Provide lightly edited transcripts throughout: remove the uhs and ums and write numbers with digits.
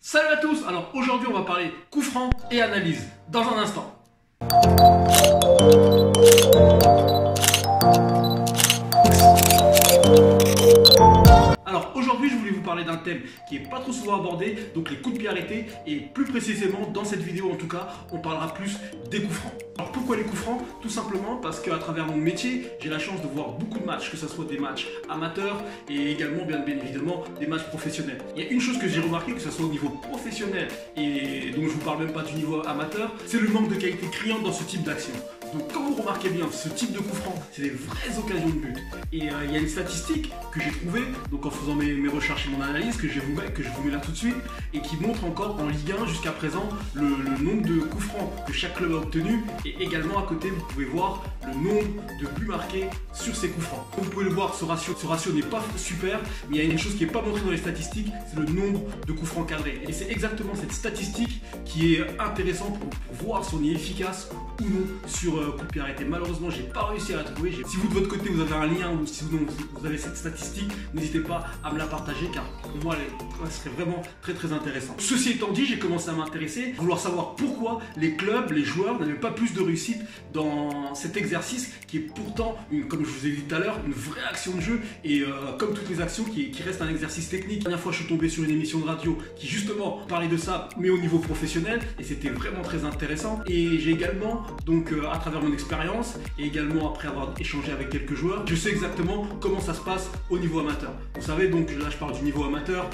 Salut à tous. Alors aujourd'hui on va parler coup franc et analyse dans un instant. Alors aujourd'hui je voulais vous parler d'un thème qui est pas trop souvent abordé, donc les coups de pied arrêtés, et plus précisément dans cette vidéo en tout cas on parlera plus des coups francs. Alors pourquoi les coups francs? Tout simplement parce qu'à travers mon métier j'ai la chance de voir beaucoup de matchs, que ce soit des matchs amateurs et également bien évidemment des matchs professionnels. Il y a une chose que j'ai remarqué, que ce soit au niveau professionnel et donc je vous parle même pas du niveau amateur, c'est le manque de qualité criante dans ce type d'action. Donc comme vous remarquez bien, ce type de coup franc, c'est des vraies occasions de but. Et il y a une statistique que j'ai trouvée, donc en faisant mes recherches et mon analyse, que je vous mets là tout de suite, et qui montre encore en Ligue 1 jusqu'à présent le nombre de coups francs que chaque club a obtenu, et également à côté vous pouvez voir le nombre de buts marqués sur ces coups francs. Comme vous pouvez le voir, ce ratio n'est pas super, mais il y a une chose qui n'est pas montrée dans les statistiques, c'est le nombre de coups francs cadrés. Et c'est exactement cette statistique qui est intéressante pour voir si on est efficace ou non sur coup de pied arrêté. Malheureusement j'ai pas réussi à la trouver. Si vous de votre côté vous avez un lien ou si vous avez cette statistique, n'hésitez pas à me la partager car pour moi elle serait vraiment très intéressant. Ceci étant dit, j'ai commencé à m'intéresser, à vouloir savoir pourquoi les clubs, les joueurs n'avaient pas plus de réussite dans cet exercice qui est pourtant, comme je vous ai dit tout à l'heure, une vraie action de jeu et comme toutes les actions qui reste un exercice technique. La dernière fois je suis tombé sur une émission de radio qui justement parlait de ça mais au niveau professionnel et c'était vraiment très intéressant. Et j'ai également donc à travers mon expérience et également après avoir échangé avec quelques joueurs, je sais exactement comment ça se passe au niveau amateur. Vous savez, donc là je parle du niveau amateur,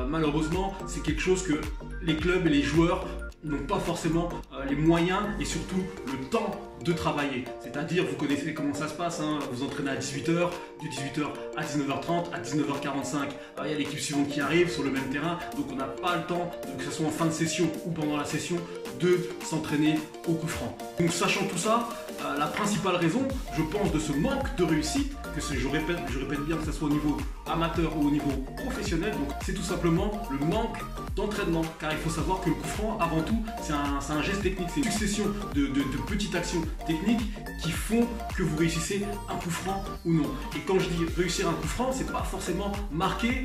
malheureusement c'est quelque chose que les clubs et les joueurs n'ont pas forcément les moyens et surtout le temps de travailler. C'est-à-dire, vous connaissez comment ça se passe, hein, vous entraînez à 18h, de 18h à 19h30, à 19h45, il y a l'équipe suivante qui arrive sur le même terrain, donc on n'a pas le temps, que ce soit en fin de session ou pendant la session, de s'entraîner au coup franc. Donc sachant tout ça, la principale raison, je pense, de ce manque de réussite, que je répète bien, que ce soit au niveau amateur ou au niveau professionnel, donc c'est tout simplement le manque d'entraînement, car il faut savoir que le coup franc, avant tout, c'est un geste technique, c'est une succession de petites actions techniques qui font que vous réussissez un coup franc ou non. Et quand je dis réussir un coup franc, c'est pas forcément marquer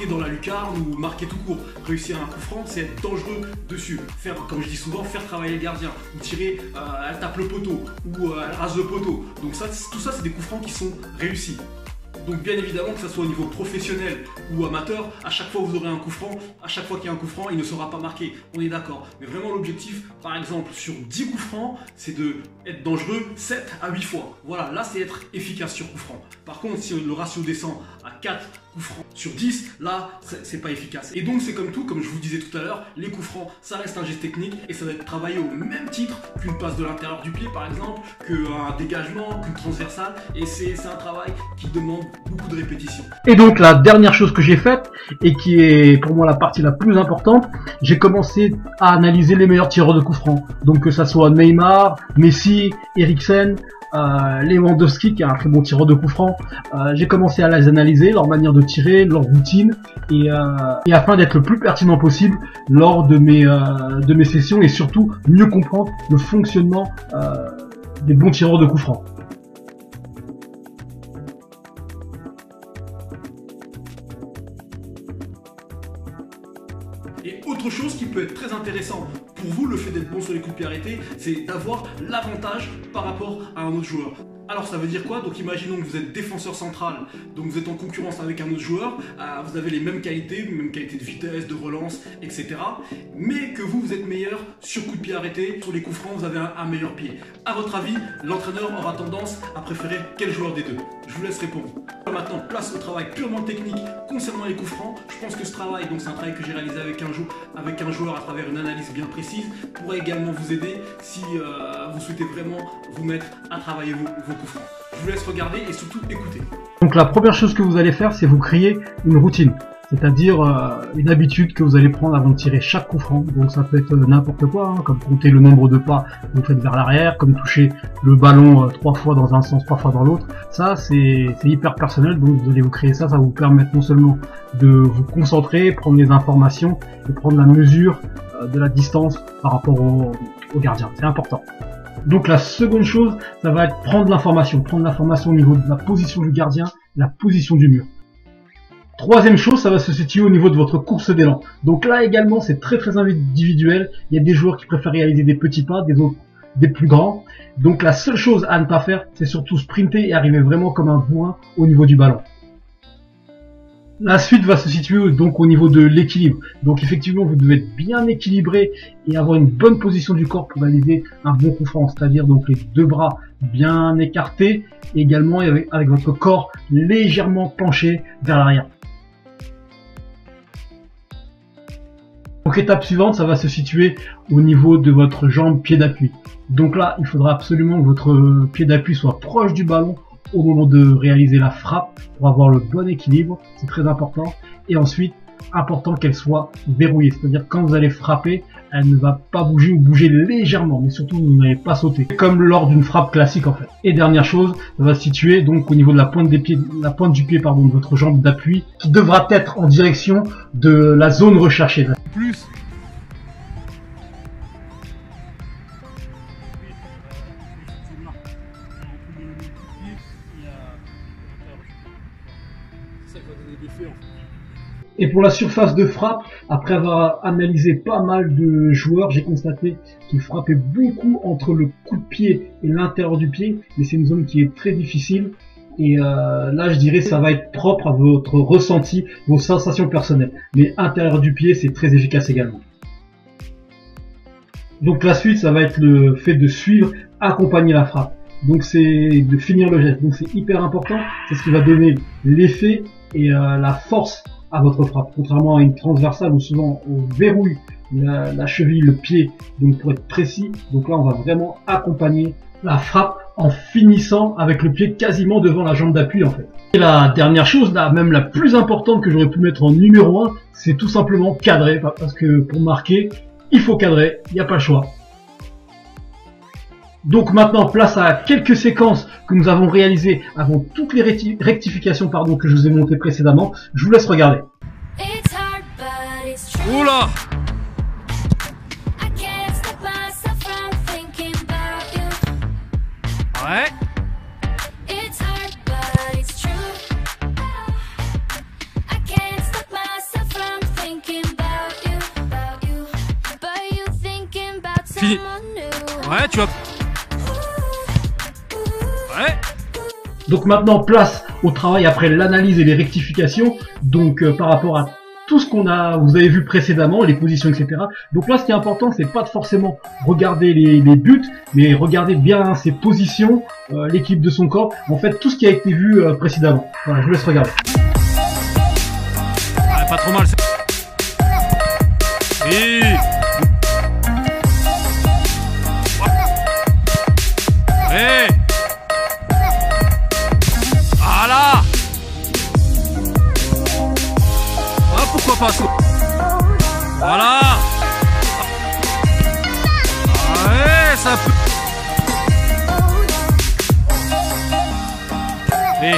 dans la lucarne ou marquer tout court. Réussir un coup franc, c'est être dangereux dessus, faire, comme je dis souvent, faire travailler le gardien, ou tirer, elle tape le poteau, ou elle rase le poteau. Donc tout ça, c'est des coups francs qui sont réussis. Donc bien évidemment, que ce soit au niveau professionnel ou amateur, à chaque fois vous aurez un coup franc, à chaque fois qu'il y a un coup franc, il ne sera pas marqué, on est d'accord. Mais vraiment l'objectif, par exemple, sur 10 coups francs, c'est d'être dangereux 7 à 8 fois. Voilà, là c'est être efficace sur coup franc. Par contre, si le ratio descend à 4 coups francs sur 10, là c'est pas efficace. Et donc c'est comme tout, comme je vous disais tout à l'heure, les coups francs, ça reste un geste technique et ça va être travaillé au même titre qu'une passe de l'intérieur du pied par exemple, qu'un dégagement, qu'une transversale, et c'est un travail qui demande beaucoup de répétitions. Et donc la dernière chose que j'ai faite, et qui est pour moi la partie la plus importante, j'ai commencé à analyser les meilleurs tireurs de coups francs. Donc que ça soit Neymar, Messi, Eriksen, Lewandowski qui est un très bon tireur de coups francs, j'ai commencé à les analyser, leur manière de tirer, leur routine, et afin d'être le plus pertinent possible lors de mes sessions et surtout mieux comprendre le fonctionnement des bons tireurs de coups francs. Et autre chose qui peut être très intéressant pour vous, le fait d'être bon sur les coups de pied arrêtés, c'est d'avoir l'avantage par rapport à un autre joueur. Alors ça veut dire quoi? Donc imaginons que vous êtes défenseur central, donc vous êtes en concurrence avec un autre joueur, vous avez les mêmes qualités de vitesse, de relance, etc. Mais que vous êtes meilleur sur coup de pied arrêté, sur les coups francs vous avez un meilleur pied. A votre avis, l'entraîneur aura tendance à préférer quel joueur des deux? Je vous laisse répondre. Maintenant, place au travail purement technique concernant les coups francs. Je pense que ce travail, donc c'est un travail que j'ai réalisé avec un joueur à travers une analyse bien précise, pourrait également vous aider si vous souhaitez vraiment vous mettre à travailler vos coups francs. Je vous laisse regarder et surtout écouter. Donc la première chose que vous allez faire, c'est vous créer une routine, c'est-à-dire une habitude que vous allez prendre avant de tirer chaque coup franc. Donc ça peut être n'importe quoi, hein, comme compter le nombre de pas que vous faites vers l'arrière, comme toucher le ballon 3 fois dans un sens, 3 fois dans l'autre. Ça c'est hyper personnel, donc vous allez vous créer ça, ça va vous permettre non seulement de vous concentrer, prendre des informations et prendre la mesure de la distance par rapport au gardien. C'est important. Donc la seconde chose, ça va être prendre l'information au niveau de la position du gardien, la position du mur. Troisième chose, ça va se situer au niveau de votre course d'élan. Donc là également, c'est très individuel. Il y a des joueurs qui préfèrent réaliser des petits pas, des autres des plus grands. Donc la seule chose à ne pas faire, c'est surtout sprinter et arriver vraiment comme un bourrin au niveau du ballon. La suite va se situer donc au niveau de l'équilibre. Donc effectivement, vous devez être bien équilibré et avoir une bonne position du corps pour réaliser un bon coup franc, c'est-à-dire donc les deux bras bien écartés et également avec votre corps légèrement penché vers l'arrière. Donc étape suivante, ça va se situer au niveau de votre jambe pied d'appui. Donc là, il faudra absolument que votre pied d'appui soit proche du ballon au moment de réaliser la frappe pour avoir le bon équilibre, c'est très important. Et ensuite, important qu'elle soit verrouillée, c'est-à-dire quand vous allez frapper, elle ne va pas bouger ou bouger légèrement, mais surtout vous n'allez pas sauter, comme lors d'une frappe classique en fait. Et dernière chose, ça va se situer donc au niveau de la pointe des pieds, la pointe du pied pardon, de votre jambe d'appui, qui devra être en direction de la zone recherchée. Plus. Et pour la surface de frappe, après avoir analysé pas mal de joueurs, j'ai constaté qu'ils frappaient beaucoup entre le coup de pied et l'intérieur du pied, mais c'est une zone qui est très difficile. Et là, je dirais, ça va être propre à votre ressenti, vos sensations personnelles. Mais intérieur du pied, c'est très efficace également. Donc la suite, ça va être le fait de suivre, accompagner la frappe. Donc c'est de finir le geste. Donc c'est hyper important. C'est ce qui va donner l'effet et la force à votre frappe. Contrairement à une transversale où souvent on verrouille la cheville, le pied, donc pour être précis. Donc là, on va vraiment accompagner la frappe en finissant avec le pied quasiment devant la jambe d'appui en fait. Et la dernière chose, là, même la plus importante que j'aurais pu mettre en numéro 1, c'est tout simplement cadrer. Parce que pour marquer, il faut cadrer, il n'y a pas le choix. Donc maintenant, place à quelques séquences que nous avons réalisées avant toutes les rectifications que je vous ai montées précédemment. Je vous laisse regarder. Oula! Ouais. Fini. Ouais, tu vas... Ouais. Donc maintenant, place au travail après l'analyse et les rectifications. Donc par rapport à tout ce vous avez vu précédemment, les positions, etc. Donc là, ce qui est important, c'est pas de forcément regarder les buts, mais regarder bien ses positions, l'équipe de son corps, en fait, tout ce qui a été vu précédemment. Voilà, je vous laisse regarder. Ouais, pas trop mal. Et... Hey. Voilà. Ah, pourquoi pas ça. Voilà. Ouais, ça peut... Et...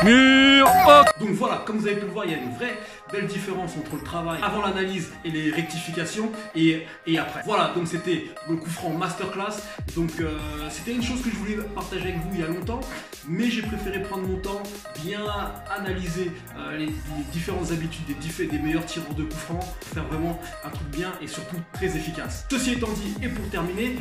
Mur. Oh. Donc voilà, comme vous avez pu le voir, il y a une vraie belle différence entre le travail avant l'analyse et les rectifications et après. Voilà, donc c'était le coup franc masterclass. Donc c'était une chose que je voulais partager avec vous il y a longtemps, mais j'ai préféré prendre mon temps, bien analyser les différentes habitudes des meilleurs tireurs de coups francs, faire vraiment un truc bien et surtout très efficace. Ceci étant dit, et pour terminer,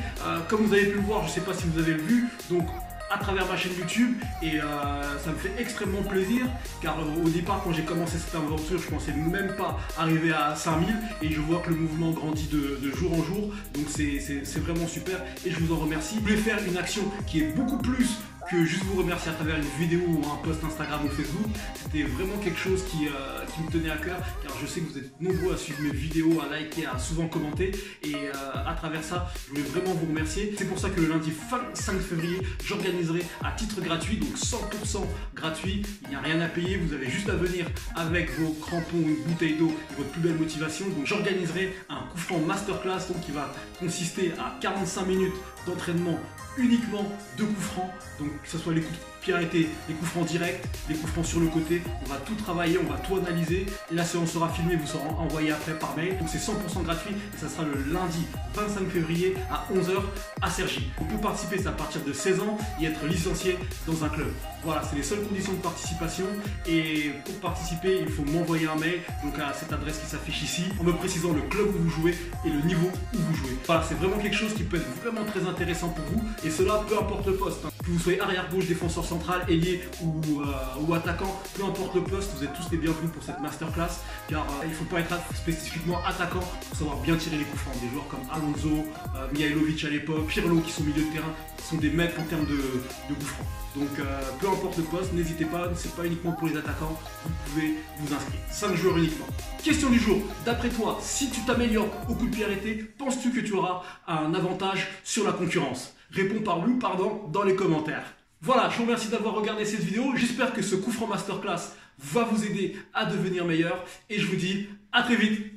comme vous avez pu le voir, je ne sais pas si vous avez vu, donc à travers ma chaîne YouTube, et ça me fait extrêmement plaisir car au départ, quand j'ai commencé cette aventure, je pensais même pas arriver à 5000 et je vois que le mouvement grandit de jour en jour, donc c'est vraiment super et je vous en remercie. Je voulais faire une action qui est beaucoup plus que juste vous remercier à travers une vidéo ou un post Instagram ou Facebook. C'était vraiment quelque chose qui me tenait à cœur car je sais que vous êtes nombreux à suivre mes vidéos, à liker, à souvent commenter et à travers ça, je voulais vraiment vous remercier. C'est pour ça que le lundi 5 février, j'organiserai à titre gratuit, donc 100% gratuit. Il n'y a rien à payer, vous avez juste à venir avec vos crampons, une bouteille d'eau et votre plus belle motivation. Donc j'organiserai un coup franc masterclass donc, qui va consister à 45 minutes d'entraînement uniquement de coups francs, donc que ce soit les coups de pied arrêtés, les coups francs directs, les coups francs sur le côté. On va tout travailler, on va tout analyser. La séance sera filmée, vous sera envoyée après par mail. Donc c'est 100% gratuit et ça sera le lundi 25 février à 11 h à Cergy. On peut participer, c'est à partir de 16 ans et être licencié dans un club. Voilà, c'est les seules conditions de participation. Et pour participer, il faut m'envoyer un mail donc à cette adresse qui s'affiche ici en me précisant le club où vous jouez et le niveau où vous jouez. Voilà, c'est vraiment quelque chose qui peut être vraiment très intéressant pour vous. Et cela, peu importe le poste. Hein. Que vous soyez arrière-gauche, défenseur central, ailier ou attaquant, peu importe le poste, vous êtes tous les bienvenus pour cette masterclass. Car il ne faut pas être spécifiquement attaquant pour savoir bien tirer les coups francs. Des joueurs comme Alonso, Mihailovic à l'époque, Pirlo qui sont milieu de terrain, qui sont des maîtres en termes de coups francs. Donc peu importe le poste, n'hésitez pas, c'est pas uniquement pour les attaquants, vous pouvez vous inscrire. 5 joueurs uniquement. Question du jour, d'après toi, si tu t'améliores au coup de pied arrêté, penses-tu que tu auras un avantage sur la concurrence? Réponds par oui ou pardon dans les commentaires. Voilà, je vous remercie d'avoir regardé cette vidéo, j'espère que ce coup franc masterclass va vous aider à devenir meilleur et je vous dis à très vite.